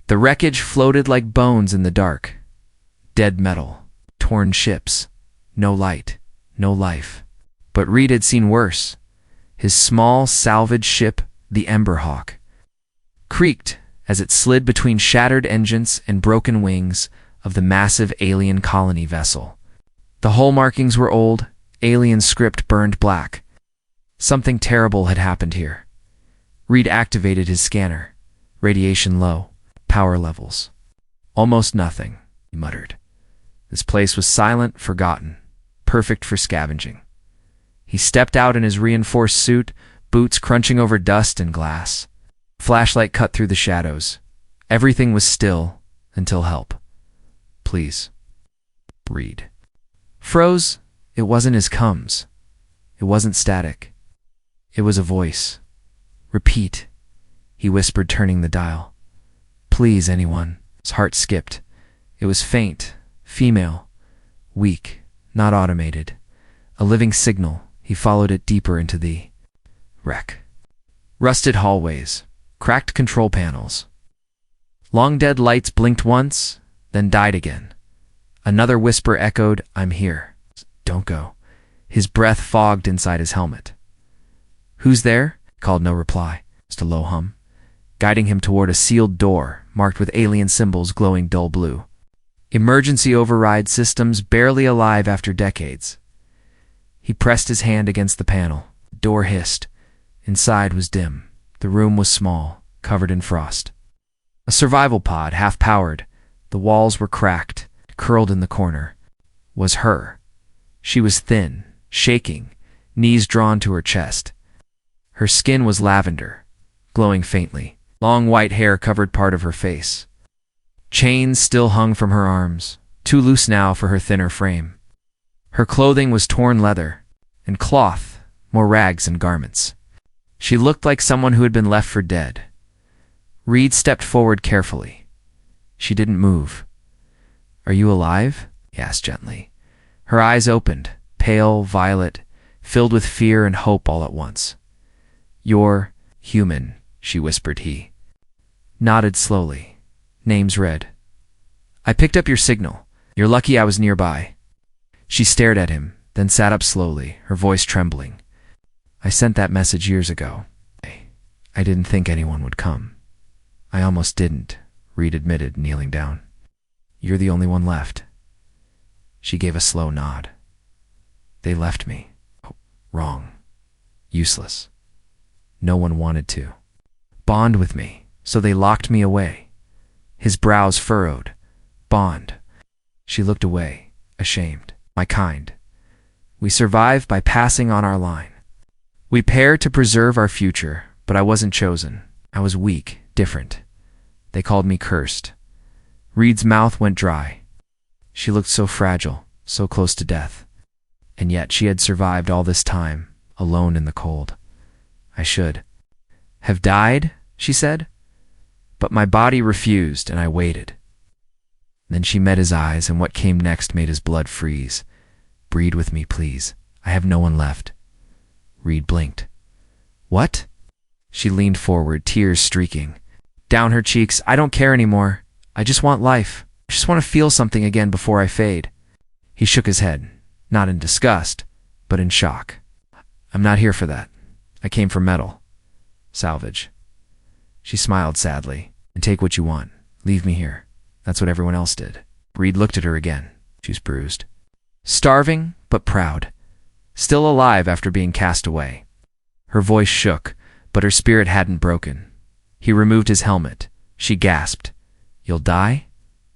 The wreckage floated like bones in the dark. Dead metal, torn ships, no light, no life. But Reed had seen worse. His small, salvage ship, the Emberhawk, creaked as it slid between shattered engines and broken wings of the massive alien colony vessel. The hull markings were old, alien script burned black. Something terrible had happened here. Reed activated his scanner. Radiation low, power levels almost nothing, he muttered. This place was silent, forgotten, perfect for scavenging. He stepped out in his reinforced suit, boots crunching over dust and glass. Flashlight cut through the shadows. Everything was still until help. Please. Reed froze. It wasn't his comes. It wasn't static. It was a voice. Repeat, he whispered, turning the dial. Please, anyone. His heart skipped. It was faint, female, weak, not automated. A living signal. He followed it deeper into the wreck. Rusted hallways, cracked control panels. Long dead lights blinked once, then died again. Another whisper echoed, I'm here. Don't go. His breath fogged inside his helmet. Who's there? Called no reply, just a low hum, guiding him toward a sealed door marked with alien symbols glowing dull blue. Emergency override systems barely alive after decades. He pressed his hand against the panel. The door hissed. Inside was dim. The room was small, covered in frost. A survival pod, half-powered. The walls were cracked, curled in the corner. Was her. She was thin, shaking, knees drawn to her chest. Her skin was lavender, glowing faintly. Long white hair covered part of her face. Chains still hung from her arms, too loose now for her thinner frame. Her clothing was torn leather and cloth, more rags and garments. She looked like someone who had been left for dead. Reed stepped forward carefully. She didn't move. Are you alive? He asked gently. Her eyes opened, pale, violet, filled with fear and hope all at once. You're human, she whispered. He nodded slowly. Names read. I picked up your signal. You're lucky I was nearby. She stared at him, then sat up slowly, her voice trembling. I sent that message years ago. I didn't think anyone would come. I almost didn't, Reed admitted, kneeling down. You're the only one left. She gave a slow nod. They left me. Oh, wrong. Useless. No one wanted to bond with me, so they locked me away. His brows furrowed. Bond. She looked away, ashamed. My kind. We survive by passing on our line. We pair to preserve our future, but I wasn't chosen. I was weak, different. They called me cursed. Reed's mouth went dry. She looked so fragile, so close to death. And yet she had survived all this time, alone in the cold. I should have died, she said. But my body refused, and I waited. Then she met his eyes, and what came next made his blood freeze. Breed with me, please. I have no one left. Reed blinked. What? She leaned forward, tears streaking down her cheeks. I don't care anymore. I just want life. I just want to feel something again before I fade. He shook his head, not in disgust, but in shock. I'm not here for that. I came for metal. Salvage. She smiled sadly. And take what you want. Leave me here. That's what everyone else did. Reed looked at her again. She was bruised. Starving, but proud. Still alive after being cast away. Her voice shook, but her spirit hadn't broken. He removed his helmet. She gasped. You'll die?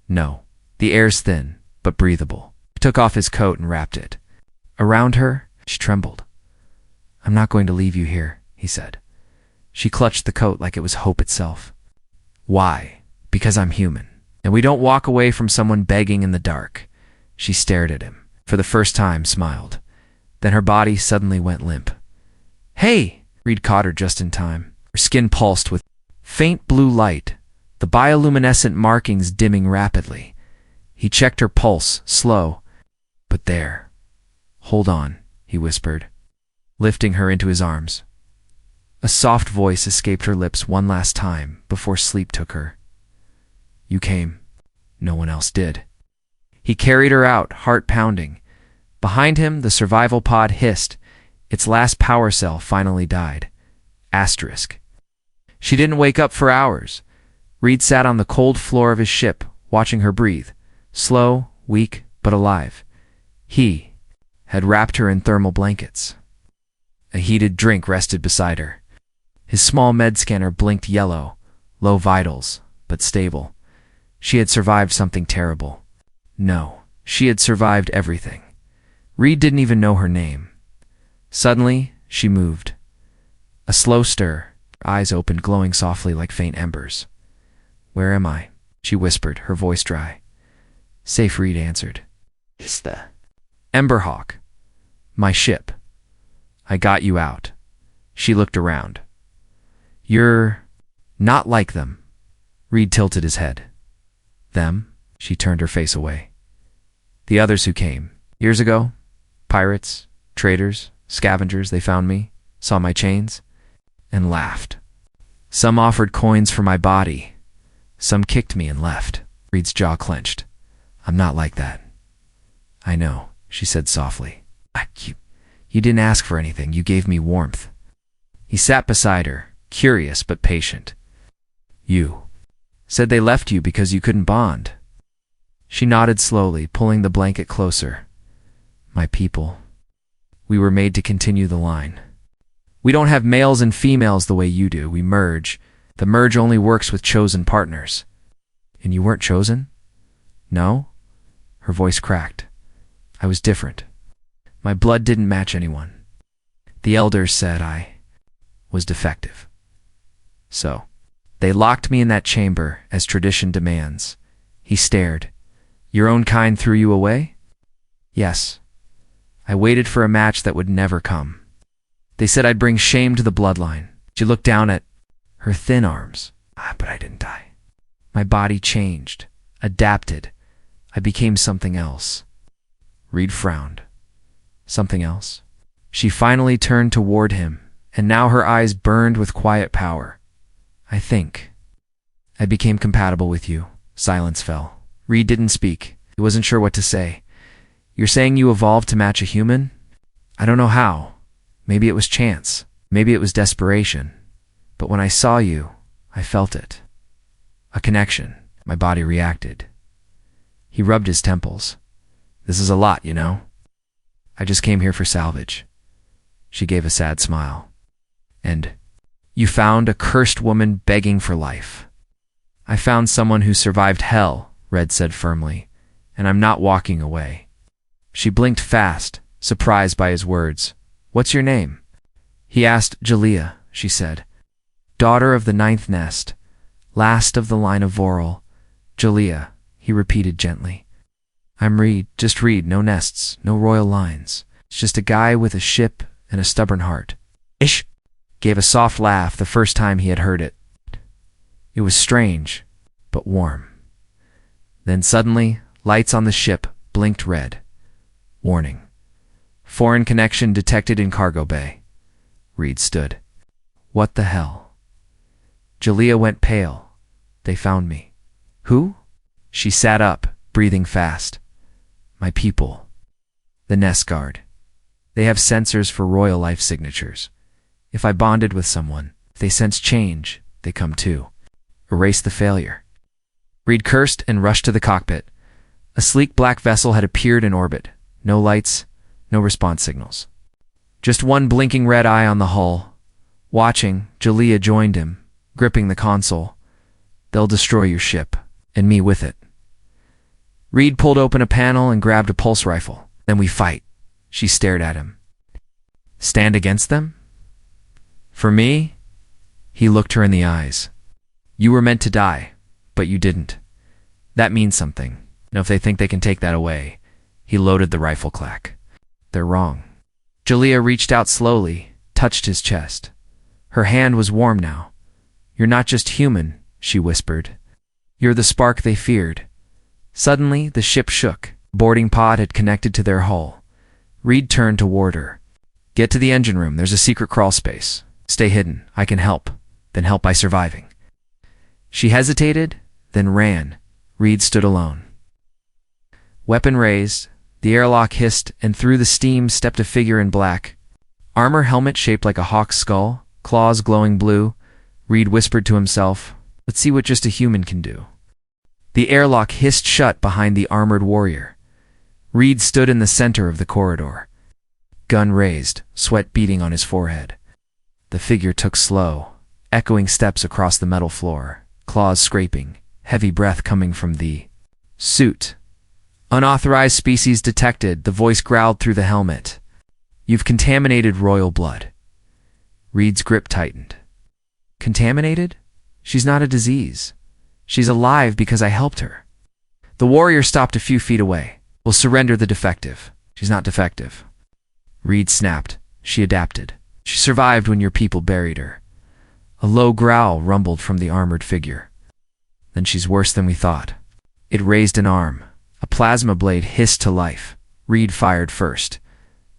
No. The air's thin, but breathable. He took off his coat and wrapped it. Around her, she trembled. I'm not going to leave you here, he said. She clutched the coat like it was hope itself. Why? Because I'm human. And we don't walk away from someone begging in the dark. She stared at him. For the first time, smiled. Then her body suddenly went limp. Hey! Reed caught her just in time. Her skin pulsed with faint blue light, the bioluminescent markings dimming rapidly. He checked her pulse, slow. But there. Hold on, he whispered, lifting her into his arms. A soft voice escaped her lips one last time before sleep took her. You came. No one else did. He carried her out, heart pounding. Behind him, the survival pod hissed. Its last power cell finally died. Asterisk. She didn't wake up for hours. Reed sat on the cold floor of his ship, watching her breathe. Slow, weak, but alive. He had wrapped her in thermal blankets. A heated drink rested beside her. His small med scanner blinked yellow, low vitals, but stable. She had survived something terrible. No, she had survived everything. Reed didn't even know her name. Suddenly, she moved. A slow stir, eyes opened, glowing softly like faint embers. "Where am I?" she whispered, her voice dry. "Safe," Reed answered. "It's the Emberhawk. My ship. I got you out." She looked around. "You're not like them." Reed tilted his head. "Them?" She turned her face away. "The others who came. Years ago. Pirates, traders, scavengers, they found me, saw my chains, and laughed. Some offered coins for my body. Some kicked me and left." Reed's jaw clenched. "I'm not like that." "I know," she said softly. You didn't ask for anything. You gave me warmth." He sat beside her, curious but patient. "You said they left you because you couldn't bond." She nodded slowly, pulling the blanket closer. "My people. We were made to continue the line. We don't have males and females the way you do. We merge. The merge only works with chosen partners." "And you weren't chosen?" "No." Her voice cracked. "I was different. My blood didn't match anyone. The elders said I was defective. So they locked me in that chamber, as tradition demands." He stared. "Your own kind threw you away?" "Yes. I waited for a match that would never come. They said I'd bring shame to the bloodline." She looked down at her thin arms. "But I didn't die. My body changed, adapted. I became something else." Reed frowned. "Something else?" She finally turned toward him, and now her eyes burned with quiet power. "I think I became compatible with you." Silence fell. Reed didn't speak. He wasn't sure what to say. "You're saying you evolved to match a human?" "I don't know how. Maybe it was chance. Maybe it was desperation. But when I saw you, I felt it. A connection." My body reacted. He rubbed his temples. "This is a lot, you know. I just came here for salvage." She gave a sad smile. "And you found a cursed woman begging for life." "I found someone who survived hell," Red said firmly, "and I'm not walking away." She blinked fast, surprised by his words. "What's your name?" He asked. "Jalea," she said. "Daughter of the ninth nest, last of the line of Voral." "Jalea," he repeated gently. "I'm Reed, just Reed, no nests, no royal lines. It's just a guy with a ship and a stubborn heart." "Ish!" Gave a soft laugh the first time he had heard it. It was strange, but warm. Then suddenly, lights on the ship blinked red. Warning. Foreign connection detected in cargo bay. Reed stood. "What the hell?" Jalea went pale. "They found me." "Who?" She sat up, breathing fast. "My people. The Nest Guard. They have sensors for royal life signatures. If I bonded with someone, if they sense change, they come too. Erase the failure." Reed cursed and rushed to the cockpit. A sleek black vessel had appeared in orbit. No lights, no response signals. Just one blinking red eye on the hull. Watching, Jalea joined him, gripping the console. "They'll destroy your ship, and me with it." Reed pulled open a panel and grabbed a pulse rifle. "Then we fight." She stared at him. "Stand against them?" "For me?" He looked her in the eyes. "You were meant to die, but you didn't. That means something. Now if they think they can take that away." He loaded the rifle clack. "They're wrong." Jalea reached out slowly, touched his chest. Her hand was warm now. "You're not just human," she whispered. "You're the spark they feared." Suddenly, the ship shook. Boarding pod had connected to their hull. Reed turned toward her. "Get to the engine room. There's a secret crawl space. Stay hidden. I can help. Then help by surviving." She hesitated, then ran. Reed stood alone. Weapon raised, the airlock hissed, and through the steam stepped a figure in black. Armor helmet shaped like a hawk's skull, claws glowing blue. Reed whispered to himself, "Let's see what just a human can do." The airlock hissed shut behind the armored warrior. Reed stood in the center of the corridor. Gun raised, sweat beading on his forehead. The figure took slow, echoing steps across the metal floor, claws scraping, heavy breath coming from the suit. "Unauthorized species detected," the voice growled through the helmet. "You've contaminated royal blood." Reed's grip tightened. Contaminated? She's not a disease. She's alive because I helped her. The warrior stopped a few feet away. "We'll surrender the defective." "She's not defective." Reed snapped. "She adapted. She survived when your people buried her." A low growl rumbled from the armored figure. "Then she's worse than we thought." It raised an arm. A plasma blade hissed to life. Reed fired first.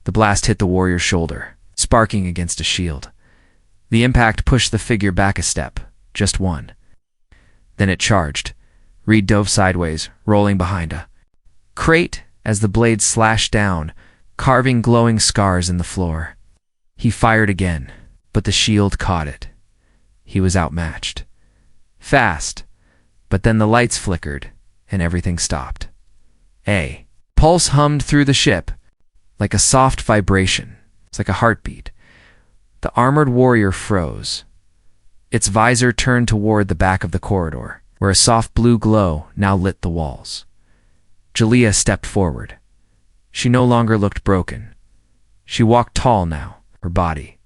The blast hit the warrior's shoulder, sparking against a shield. The impact pushed the figure back a step, just one. Then it charged. Reed dove sideways, rolling behind a crate as the blade slashed down, carving glowing scars in the floor. He fired again, but the shield caught it. He was outmatched. Fast, but then the lights flickered, and everything stopped. A pulse hummed through the ship, like a soft vibration. It's like a heartbeat. The armored warrior froze. Its visor turned toward the back of the corridor, where a soft blue glow now lit the walls. Jalea stepped forward. She no longer looked broken. She walked tall now, her body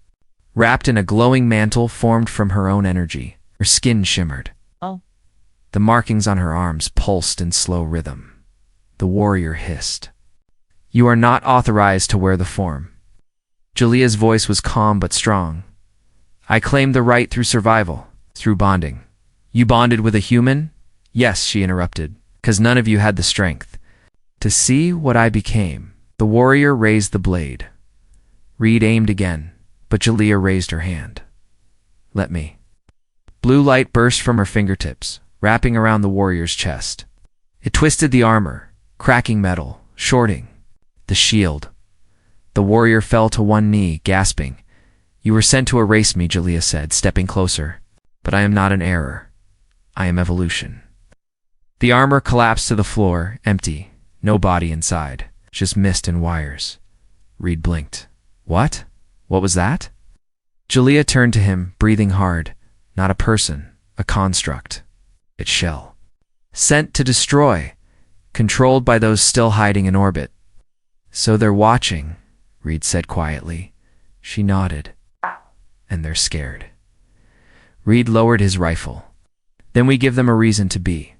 wrapped in a glowing mantle formed from her own energy. Her skin shimmered. Oh. The markings on her arms pulsed in slow rhythm. The warrior hissed, "You are not authorized to wear the form." Jalea's voice was calm but strong. "I claim the right through survival, through bonding." "You bonded with a human?" "Yes," she interrupted, "'cause none of you had the strength to see what I became." The warrior raised the blade. Reed aimed again, but Jalea raised her hand. "Let me." Blue light burst from her fingertips, wrapping around the warrior's chest. It twisted the armor, cracking metal, shorting the shield. The warrior fell to one knee, gasping. "You were sent to erase me," Jalea said, stepping closer. "But I am not an error. I am evolution." The armor collapsed to the floor, empty, no body inside, just mist and wires. Reed blinked. "What? What was that?" Jalea turned to him, breathing hard. "Not a person, a construct. Its shell. Sent to destroy, controlled by those still hiding in orbit." "So they're watching," Reed said quietly. She nodded. "And they're scared." Reed lowered his rifle. "Then we give them a reason to be."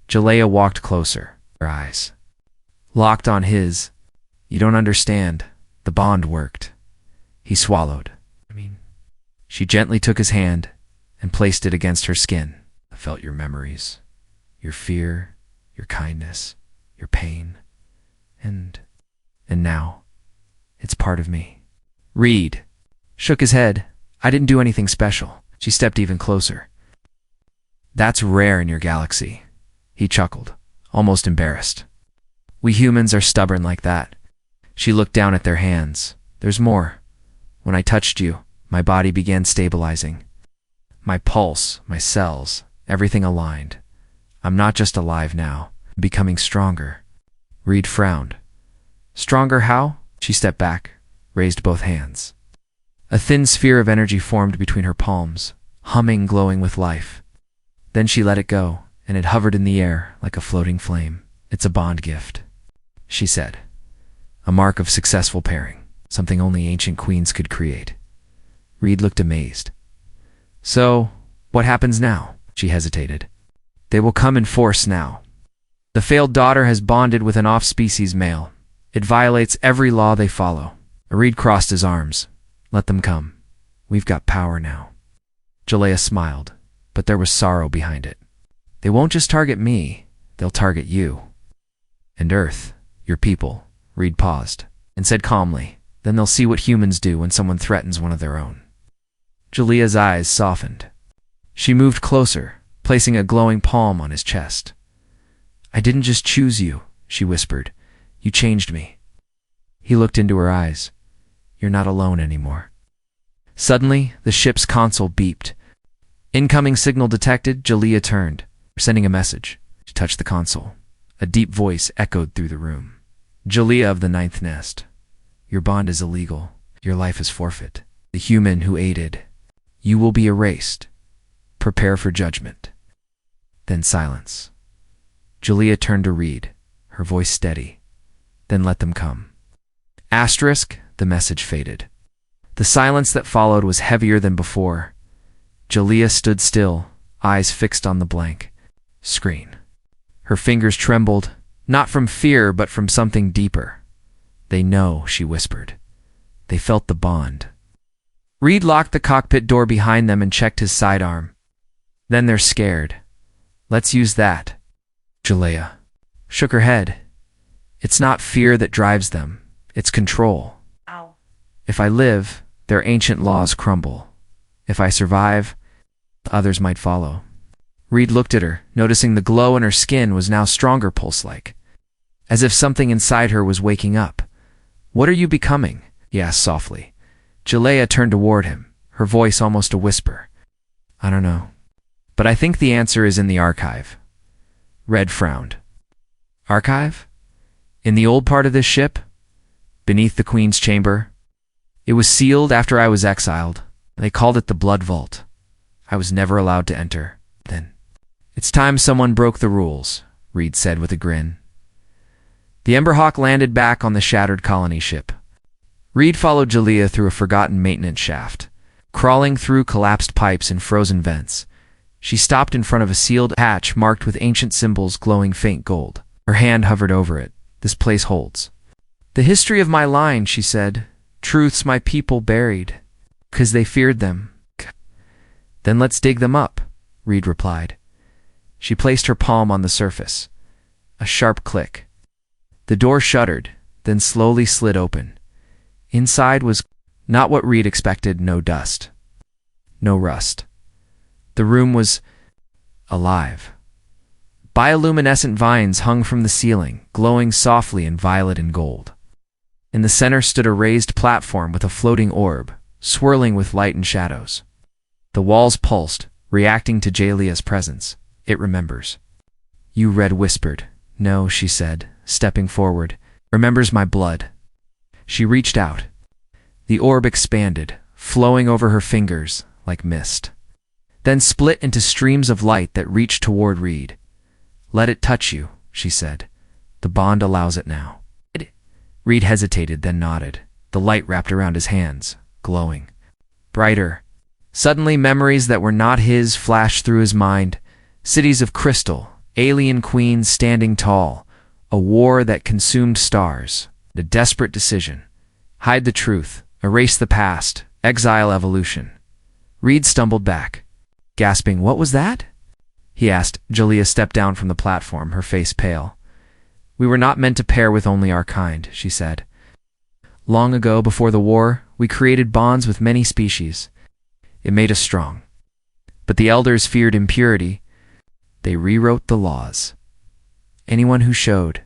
Jalea walked closer, her eyes locked on his. "You don't understand. The bond worked." He swallowed. She gently took his hand and placed it against her skin. "I felt your memories, your fear, your kindness, your pain, and now, it's part of me." Reed shook his head. "I didn't do anything special." She stepped even closer. "That's rare in your galaxy." He chuckled, almost embarrassed. "We humans are stubborn like that." She looked down at their hands. "There's more. When I touched you, my body began stabilizing. My pulse, my cells, everything aligned. I'm not just alive now, I'm becoming stronger." Reed frowned. "Stronger how?" She stepped back, raised both hands. A thin sphere of energy formed between her palms, humming, glowing with life. Then she let it go, and it hovered in the air like a floating flame. "It's a bond gift," she said. "A mark of successful pairing, something only ancient queens could create." Reed looked amazed. "So, what happens now?" She hesitated. "They will come in force now. The failed daughter has bonded with an off-species male. It violates every law they follow." Reed crossed his arms. "Let them come. We've got power now." Jalea smiled, but there was sorrow behind it. "They won't just target me, they'll target you. And Earth, your people." Reed paused and said calmly, "Then they'll see what humans do when someone threatens one of their own." Jalea's eyes softened. She moved closer, placing a glowing palm on his chest. I didn't just choose you, she whispered. You changed me. He looked into her eyes. You're not alone anymore. Suddenly, the ship's console beeped. Incoming signal detected. Jalea turned, sending a message. She touched the console. A deep voice echoed through the room. Jalea of the Ninth Nest. Your bond is illegal. Your life is forfeit. The human who aided. You will be erased. Prepare for judgment. Then silence. Jalea turned to Reed, her voice steady. Then let them come. Asterisk, the message faded. The silence that followed was heavier than before. Jalea stood still, eyes fixed on the blank screen. Her fingers trembled, not from fear but from something deeper. They know, she whispered. They felt the bond. Reed locked the cockpit door behind them and checked his sidearm. Then they're scared. Let's use that. Jalea shook her head. It's not fear that drives them. It's control. Ow. If I live, their ancient laws crumble. If I survive, others might follow. Reed looked at her, noticing the glow in her skin was now stronger pulse-like, as if something inside her was waking up. What are you becoming? He asked softly. Jalea turned toward him, her voice almost a whisper. I don't know. But I think the answer is in the archive. Red frowned. Archive? In the old part of this ship? Beneath the Queen's chamber? It was sealed after I was exiled. They called it the Blood Vault. I was never allowed to enter. Then. It's time someone broke the rules, Reed said with a grin. The Emberhawk landed back on the shattered colony ship. Reed followed Jalea through a forgotten maintenance shaft, crawling through collapsed pipes and frozen vents. She stopped in front of a sealed hatch marked with ancient symbols glowing faint gold. Her hand hovered over it. This place holds. The history of my line, she said. Truths my people buried, 'cause they feared them. Then let's dig them up, Reed replied. She placed her palm on the surface. A sharp click. The door shuddered, then slowly slid open. Inside was not what Reed expected. No dust. No rust. The room was alive. Bioluminescent vines hung from the ceiling, glowing softly in violet and gold. In the center stood a raised platform with a floating orb, swirling with light and shadows. The walls pulsed, reacting to Jalea's presence. It remembers. You, Red whispered. No, she said, stepping forward. Remembers my blood. She reached out. The orb expanded, flowing over her fingers like mist. Then split into streams of light that reached toward Reed. Let it touch you, she said. The bond allows it now. Reed hesitated, then nodded. The light wrapped around his hands, glowing. Brighter. Suddenly memories that were not his flashed through his mind. Cities of crystal, alien queens standing tall, a war that consumed stars, a desperate decision. Hide the truth, erase the past, exile evolution. Reed stumbled back, gasping, what was that? He asked. Jalea stepped down from the platform, her face pale. We were not meant to pair with only our kind, she said. Long ago, before the war, we created bonds with many species. It made us strong. But the elders feared impurity. They rewrote the laws. Anyone who showed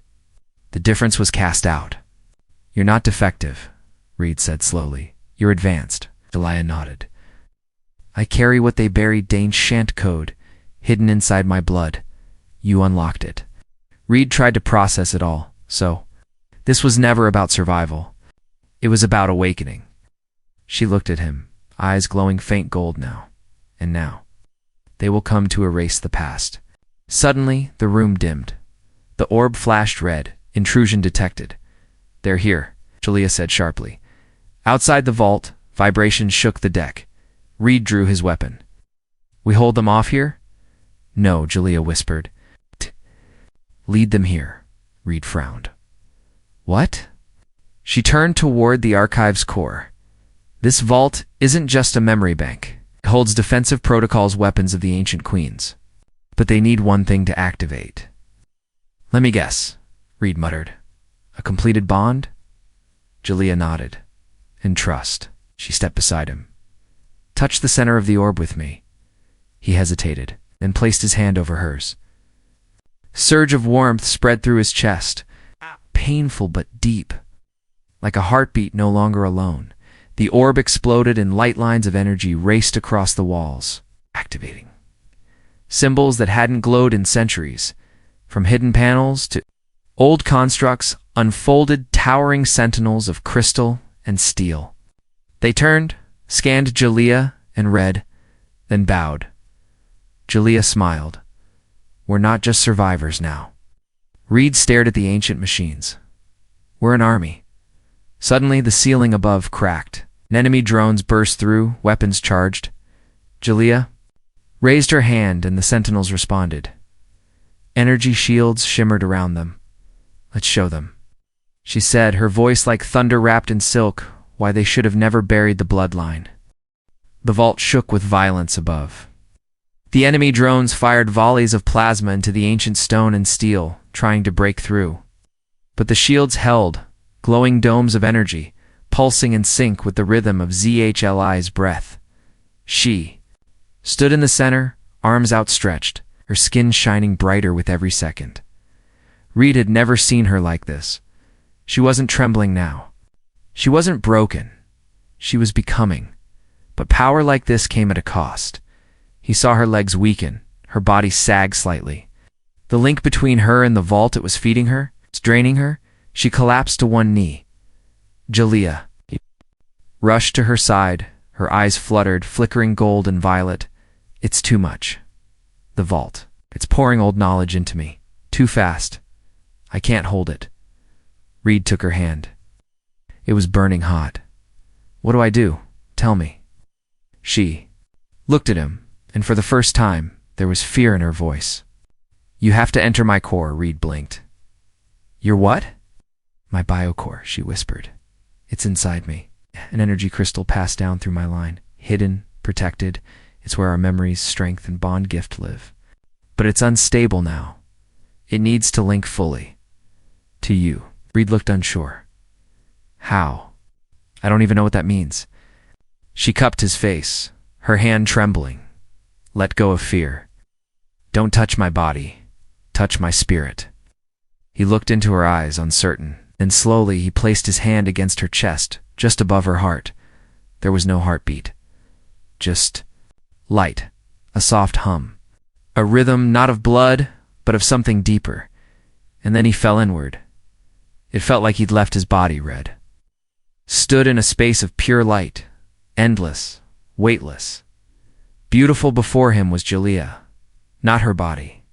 the difference was cast out. You're not defective, Reed said slowly. You're advanced. Jalea nodded. I carry what they buried Dane's Shant code, hidden inside my blood. You unlocked it. Reed tried to process it all, so. This was never about survival. It was about awakening. She looked at him, eyes glowing faint gold now. And now. They will come to erase the past. Suddenly, the room dimmed. The orb flashed red, intrusion detected. They're here, Jalea said sharply. Outside the vault, vibrations shook the deck. Reed drew his weapon. We hold them off here? No, Jalea whispered. Lead them here, Reed frowned. What? She turned toward the archive's core. This vault isn't just a memory bank. It holds defensive protocols, weapons of the ancient queens. But they need one thing to activate. Let me guess, Reed muttered. A completed bond? Jalea nodded. And trust. She stepped beside him. Touch the center of the orb with me. He hesitated, then placed his hand over hers. Surge of warmth spread through his chest, painful but deep. Like a heartbeat no longer alone, the orb exploded and light lines of energy raced across the walls, activating. Symbols that hadn't glowed in centuries, from hidden panels to old constructs, unfolded towering sentinels of crystal and steel. They turned, scanned Jalea, and read, then bowed. Jalea smiled. We're not just survivors now. Reed stared at the ancient machines. We're an army. Suddenly, the ceiling above cracked. Enemy drones burst through, weapons charged. Jalea raised her hand and the sentinels responded. Energy shields shimmered around them. Let's show them, she said, her voice like thunder wrapped in silk, why they should have never buried the bloodline. The vault shook with violence above. The enemy drones fired volleys of plasma into the ancient stone and steel, trying to break through. But the shields held, glowing domes of energy, pulsing in sync with the rhythm of ZHLI's breath. She stood in the center, arms outstretched, her skin shining brighter with every second. Reed had never seen her like this. She wasn't trembling now. She wasn't broken. She was becoming. But power like this came at a cost. He saw her legs weaken, her body sag slightly. The link between her and the vault it was feeding her, it's draining her. She collapsed to one knee. Jalea rushed to her side, her eyes fluttered, flickering gold and violet. It's too much. The vault. It's pouring old knowledge into me. Too fast. I can't hold it. Reed took her hand. It was burning hot. What do I do? Tell me. She looked at him, and for the first time, there was fear in her voice. You have to enter my core, Reed blinked. Your what? My biocore, she whispered. It's inside me. An energy crystal passed down through my line. Hidden, protected. It's where our memories, strength, and bond gift live. But it's unstable now. It needs to link fully. To you. Reed looked unsure. How? I don't even know what that means. She cupped his face, her hand trembling. Let go of fear. Don't touch my body. Touch my spirit. He looked into her eyes, uncertain. Then slowly he placed his hand against her chest, just above her heart. There was no heartbeat. Just light, a soft hum. A rhythm not of blood, but of something deeper. And then he fell inward. It felt like he'd left his body, Red. Stood in a space of pure light, endless, weightless. Beautiful before him was Jalea, not her body,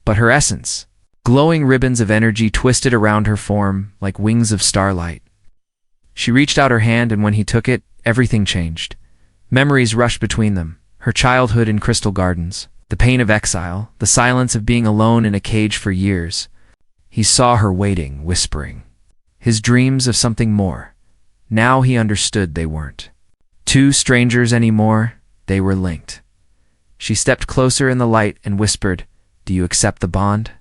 but her essence. Glowing ribbons of energy twisted around her form like wings of starlight. She reached out her hand, and when he took it, everything changed. Memories rushed between them, her childhood in crystal gardens, the pain of exile, the silence of being alone in a cage for years. He saw her waiting, whispering. His dreams of something more. Now he understood they weren't two strangers anymore, they were linked. She stepped closer in the light and whispered, Do you accept the bond?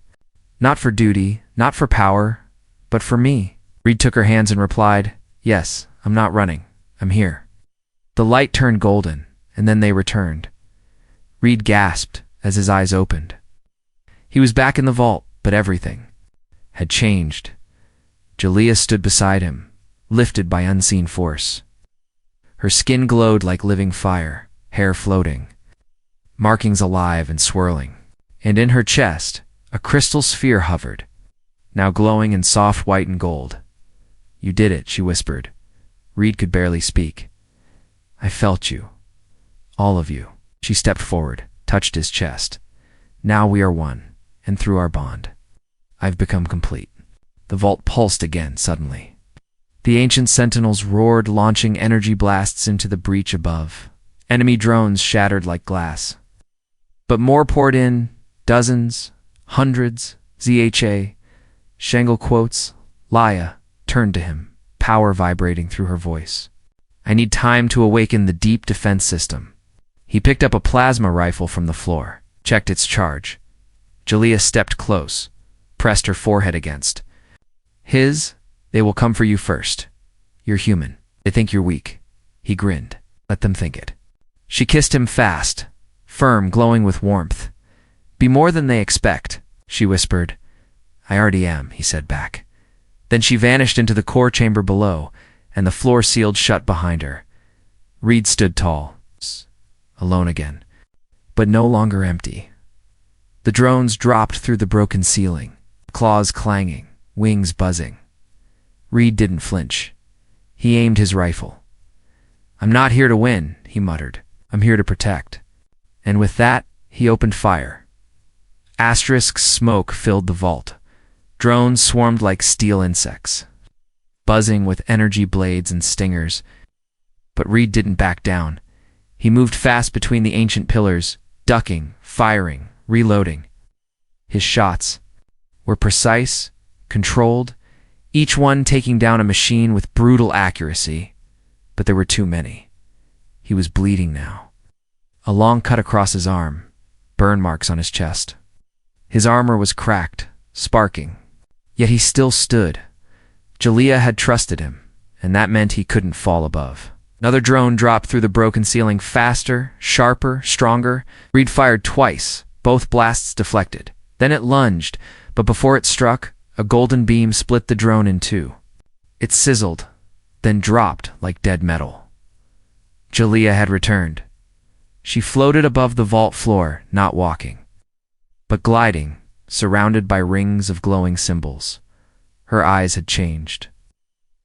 Not for duty, not for power, but for me. Reed took her hands and replied, Yes, I'm not running. I'm here. The light turned golden, and then they returned. Reed gasped as his eyes opened. He was back in the vault, but everything had changed. Jalea stood beside him, lifted by unseen force. Her skin glowed like living fire, hair floating, markings alive and swirling. And in her chest, a crystal sphere hovered, now glowing in soft white and gold. You did it, she whispered. Reed could barely speak. I felt you. All of you. She stepped forward, touched his chest. Now we are one, and through our bond, I've become complete. The vault pulsed again suddenly. The ancient sentinels roared, launching energy blasts into the breach above. Enemy drones shattered like glass. But more poured in, dozens, hundreds. ZHA, Shangle quotes. Laya turned to him, power vibrating through her voice. I need time to awaken the deep defense system. He picked up a plasma rifle from the floor, checked its charge. Jalea stepped close, pressed her forehead against his. They will come for you first. You're human. They think you're weak. He grinned. Let them think it. She kissed him fast, firm, glowing with warmth. Be more than they expect. she whispered. I already am, he said back. Then she vanished into the core chamber below, and the floor sealed shut behind her. Reed stood tall, alone again, but no longer empty. The drones dropped through the broken ceiling, claws clanging, wings buzzing. Reed didn't flinch. He aimed his rifle. I'm not here to win, he muttered. I'm here to protect. And with that, he opened fire. Asterisk smoke filled the vault. Drones swarmed like steel insects, buzzing with energy blades and stingers. But Reed didn't back down. He moved fast between the ancient pillars, ducking, firing, reloading. His shots were precise, controlled, each one taking down a machine with brutal accuracy. But there were too many. He was bleeding now. A long cut across his arm, burn marks on his chest. His armor was cracked, sparking. Yet he still stood. Jalea had trusted him, and that meant he couldn't fall above. Another drone dropped through the broken ceiling faster, sharper, stronger. Reed fired twice, both blasts deflected. Then it lunged, but before it struck, a golden beam split the drone in two. It sizzled, then dropped like dead metal. Jalea had returned. She floated above the vault floor, not walking, but gliding, surrounded by rings of glowing symbols. Her eyes had changed.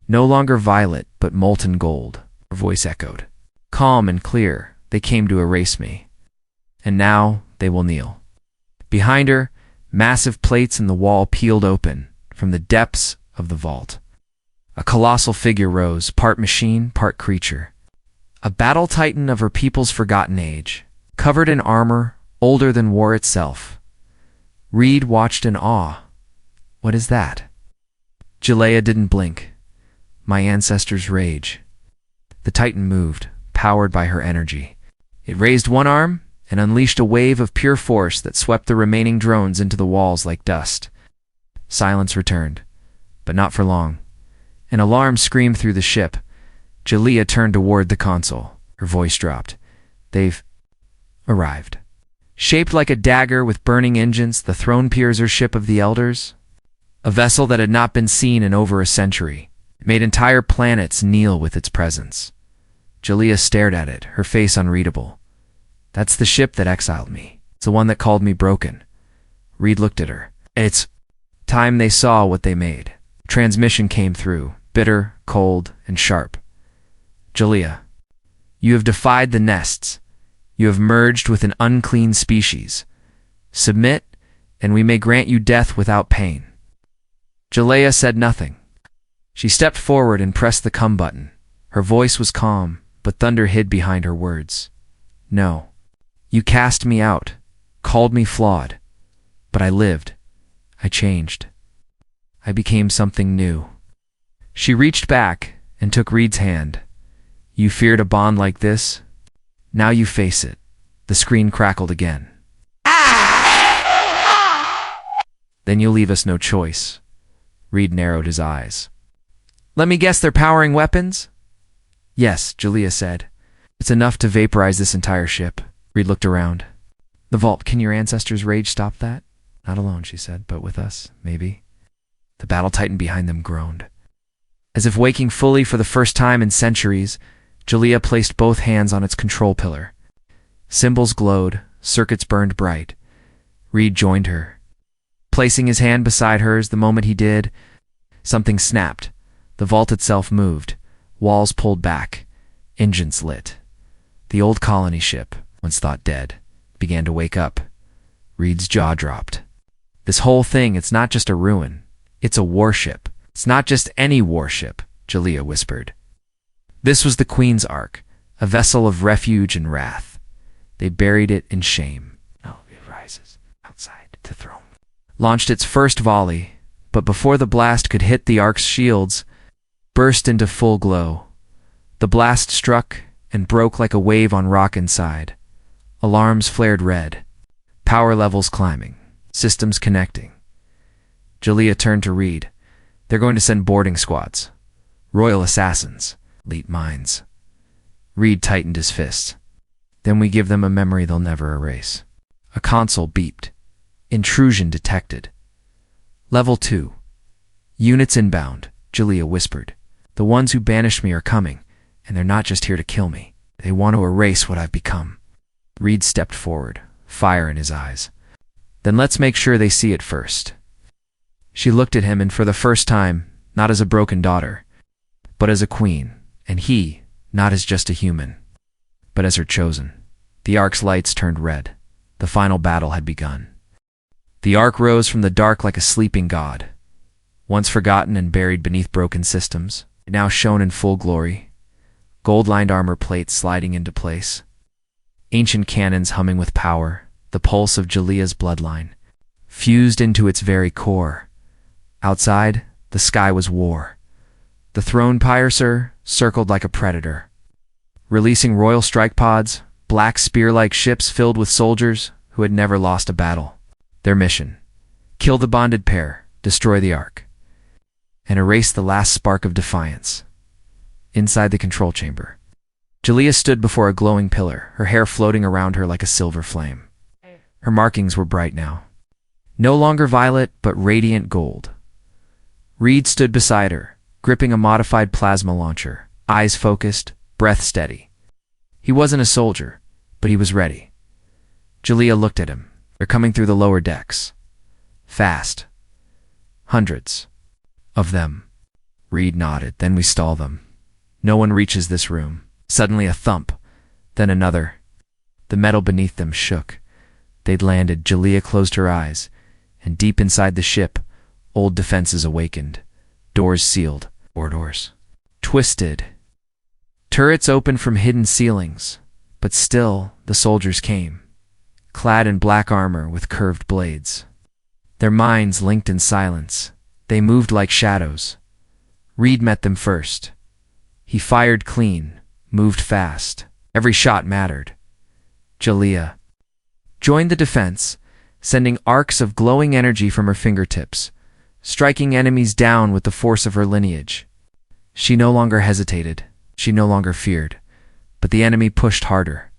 No longer violet, but molten gold. Her voice echoed. Calm and clear, they came to erase me. And now they will kneel. Behind her, massive plates in the wall peeled open from the depths of the vault. A colossal figure rose, part machine, part creature. A battle titan of her people's forgotten age, covered in armor older than war itself. Reed watched in awe. What is that? Jalea didn't blink. My ancestors' rage. The titan moved, powered by her energy. It raised one arm and unleashed a wave of pure force that swept the remaining drones into the walls like dust. Silence returned, but not for long. An alarm screamed through the ship. Jalea turned toward the console. Her voice dropped. They've arrived. Shaped like a dagger with burning engines, the throne piercer ship of the elders, a vessel that had not been seen in over a century, made entire planets kneel with its presence. Jalea stared at it, her face unreadable. That's the ship that exiled me. It's the one that called me broken. Reed looked at her. It's time they saw what they made. Transmission came through, bitter, cold, and sharp. Jalea, you have defied the nests. You have merged with an unclean species. Submit, and we may grant you death without pain. Jalea said nothing. She stepped forward and pressed the come button. Her voice was calm, but thunder hid behind her words. No. You cast me out, called me flawed. But I lived. I changed. I became something new. She reached back and took Reed's hand. You feared a bond like this? Now you face it. The screen crackled again. Then you'll leave us no choice. Reed narrowed his eyes. Let me guess they're powering weapons? Yes, Jalea said. It's enough to vaporize this entire ship. Reed looked around. The vault, can your ancestors' rage stop that? Not alone, she said, but with us, maybe. The battle titan behind them groaned. As if waking fully for the first time in centuries, Jalea placed both hands on its control pillar. Symbols glowed, circuits burned bright. Reed joined her. Placing his hand beside hers the moment he did, something snapped. The vault itself moved. Walls pulled back. Engines lit. The old colony ship, once thought dead, began to wake up. Reed's jaw dropped. This whole thing, it's not just a ruin. It's a warship. It's not just any warship, Jalea whispered. This was the Queen's Ark, a vessel of refuge and wrath. They buried it in shame. Now it rises outside the throne. Launched its first volley, but before the blast could hit the Ark's shields, burst into full glow. The blast struck and broke like a wave on rock inside. Alarms flared red. Power levels climbing. Systems connecting. Jalea turned to Reed. They're going to send boarding squads. Royal assassins. Elite minds. Reed tightened his fist. Then we give them a memory they'll never erase. A console beeped. Intrusion detected. Level 2. Units inbound, Julia whispered. The ones who banished me are coming, and they're not just here to kill me. They want to erase what I've become. Reed stepped forward, fire in his eyes. Then let's make sure they see it first. She looked at him, and for the first time, not as a broken daughter, but as a queen, and he, not as just a human, but as her chosen. The Ark's lights turned red. The final battle had begun. The Ark rose from the dark like a sleeping god. Once forgotten and buried beneath broken systems, it now shone in full glory. Gold-lined armor plates sliding into place. Ancient cannons humming with power, the pulse of Julia's bloodline, fused into its very core. Outside, the sky was war. The throne piercer circled like a predator, releasing royal strike pods, black spear-like ships filled with soldiers who had never lost a battle. Their mission: kill the bonded pair, destroy the Ark, and erase the last spark of defiance. Inside the control chamber, Julia stood before a glowing pillar, her hair floating around her like a silver flame. Her markings were bright now. No longer violet, but radiant gold. Reed stood beside her, gripping a modified plasma launcher, eyes focused, breath steady. He wasn't a soldier, but he was ready. Julia looked at him. They're coming through the lower decks. Fast. Hundreds of them. Reed nodded. Then we stall them. No one reaches this room. Suddenly a thump, then another. The metal beneath them shook. They'd landed. Julia closed her eyes, and deep inside the ship, old defenses awakened. Doors sealed, corridors twisted. Turrets opened from hidden ceilings, but still the soldiers came, clad in black armor with curved blades. Their minds linked in silence. They moved like shadows. Reed met them first. He fired clean, moved fast. Every shot mattered. Julia joined the defense, sending arcs of glowing energy from her fingertips, striking enemies down with the force of her lineage. She no longer hesitated. She no longer feared. But the enemy pushed harder.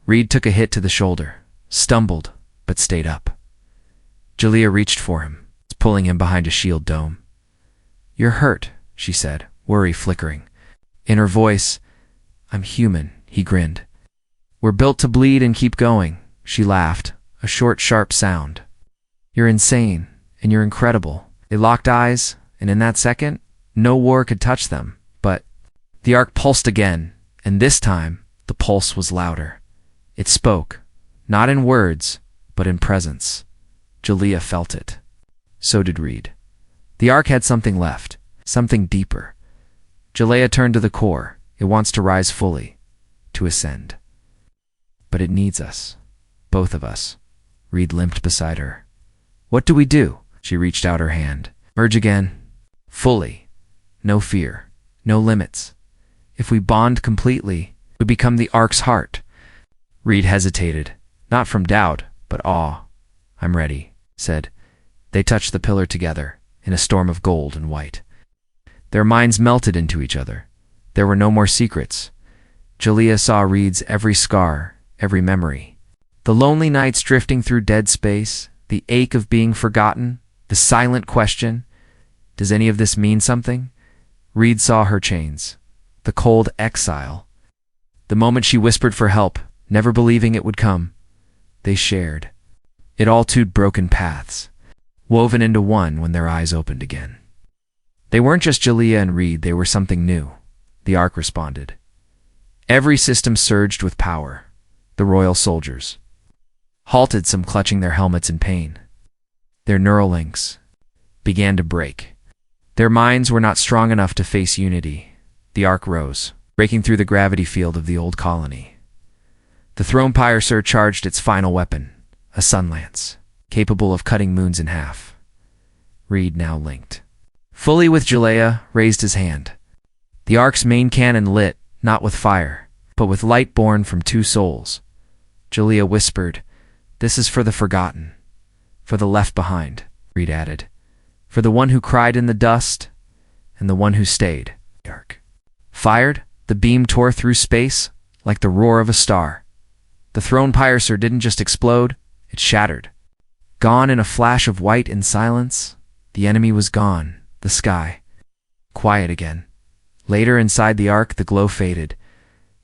Reed took a hit to the shoulder, stumbled, but stayed up. Julia reached for him, pulling him behind a shield dome. "You're hurt," she said, worry flickering. In her voice, "I'm human," he grinned. "We're built to bleed and keep going," she laughed, a short, sharp sound. "You're insane, and you're incredible." They locked eyes, and in that second, no war could touch them. But the Ark pulsed again, and this time, the pulse was louder. It spoke, not in words, but in presence. Julia felt it. So did Reed. The Ark had something left, something deeper. Julia turned to the core. It wants to rise fully, to ascend. But it needs us. Both of us. Reed limped beside her. "What do we do?" She reached out her hand. "Merge again. Fully. No fear. No limits. If we bond completely, we become the Ark's heart." Reed hesitated, not from doubt, but awe. "I'm ready," said. They touched the pillar together, in a storm of gold and white. Their minds melted into each other. There were no more secrets. Julia saw Reed's every scar, every memory. The lonely nights drifting through dead space, the ache of being forgotten, the silent question, "Does any of this mean something?" Reed saw her chains, the cold exile. The moment she whispered for help, never believing it would come. They shared. It all two broken paths, woven into one when their eyes opened again. They weren't just Julia and Reed, they were something new. The Ark responded. Every system surged with power. The royal soldiers halted, some clutching their helmets in pain. Their neural links began to break. Their minds were not strong enough to face unity. The Ark rose, breaking through the gravity field of the old colony. The throne piercer charged its final weapon, a sun lance, capable of cutting moons in half. Reed, now linked fully with Julia, raised his hand. The Ark's main cannon lit, not with fire, but with light born from two souls. Julia whispered, "This is for the forgotten, for the left behind," Reed added, "for the one who cried in the dust, and the one who stayed." The Ark fired. The beam tore through space like the roar of a star. The throne piercer didn't just explode, it shattered. Gone in a flash of white and silence, the enemy was gone, the sky quiet again. Later, inside the Ark, the glow faded.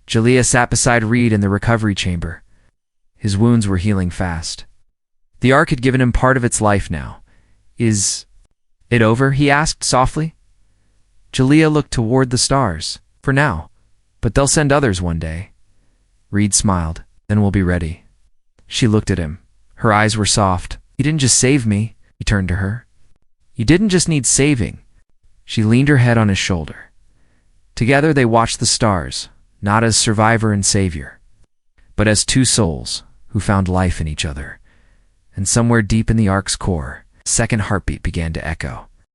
Jalea sat beside Reed in the recovery chamber. His wounds were healing fast. The Ark had given him part of its life now. Is it over? He asked softly. Jalea looked toward the stars. For now. But they'll send others one day. Reed smiled. Then we'll be ready. She looked at him. Her eyes were soft. You didn't just save me. He turned to her. You didn't just need saving. She leaned her head on his shoulder. Together they watched the stars, not as survivor and savior, but as two souls who found life in each other. And somewhere deep in the Ark's core, a second heartbeat began to echo.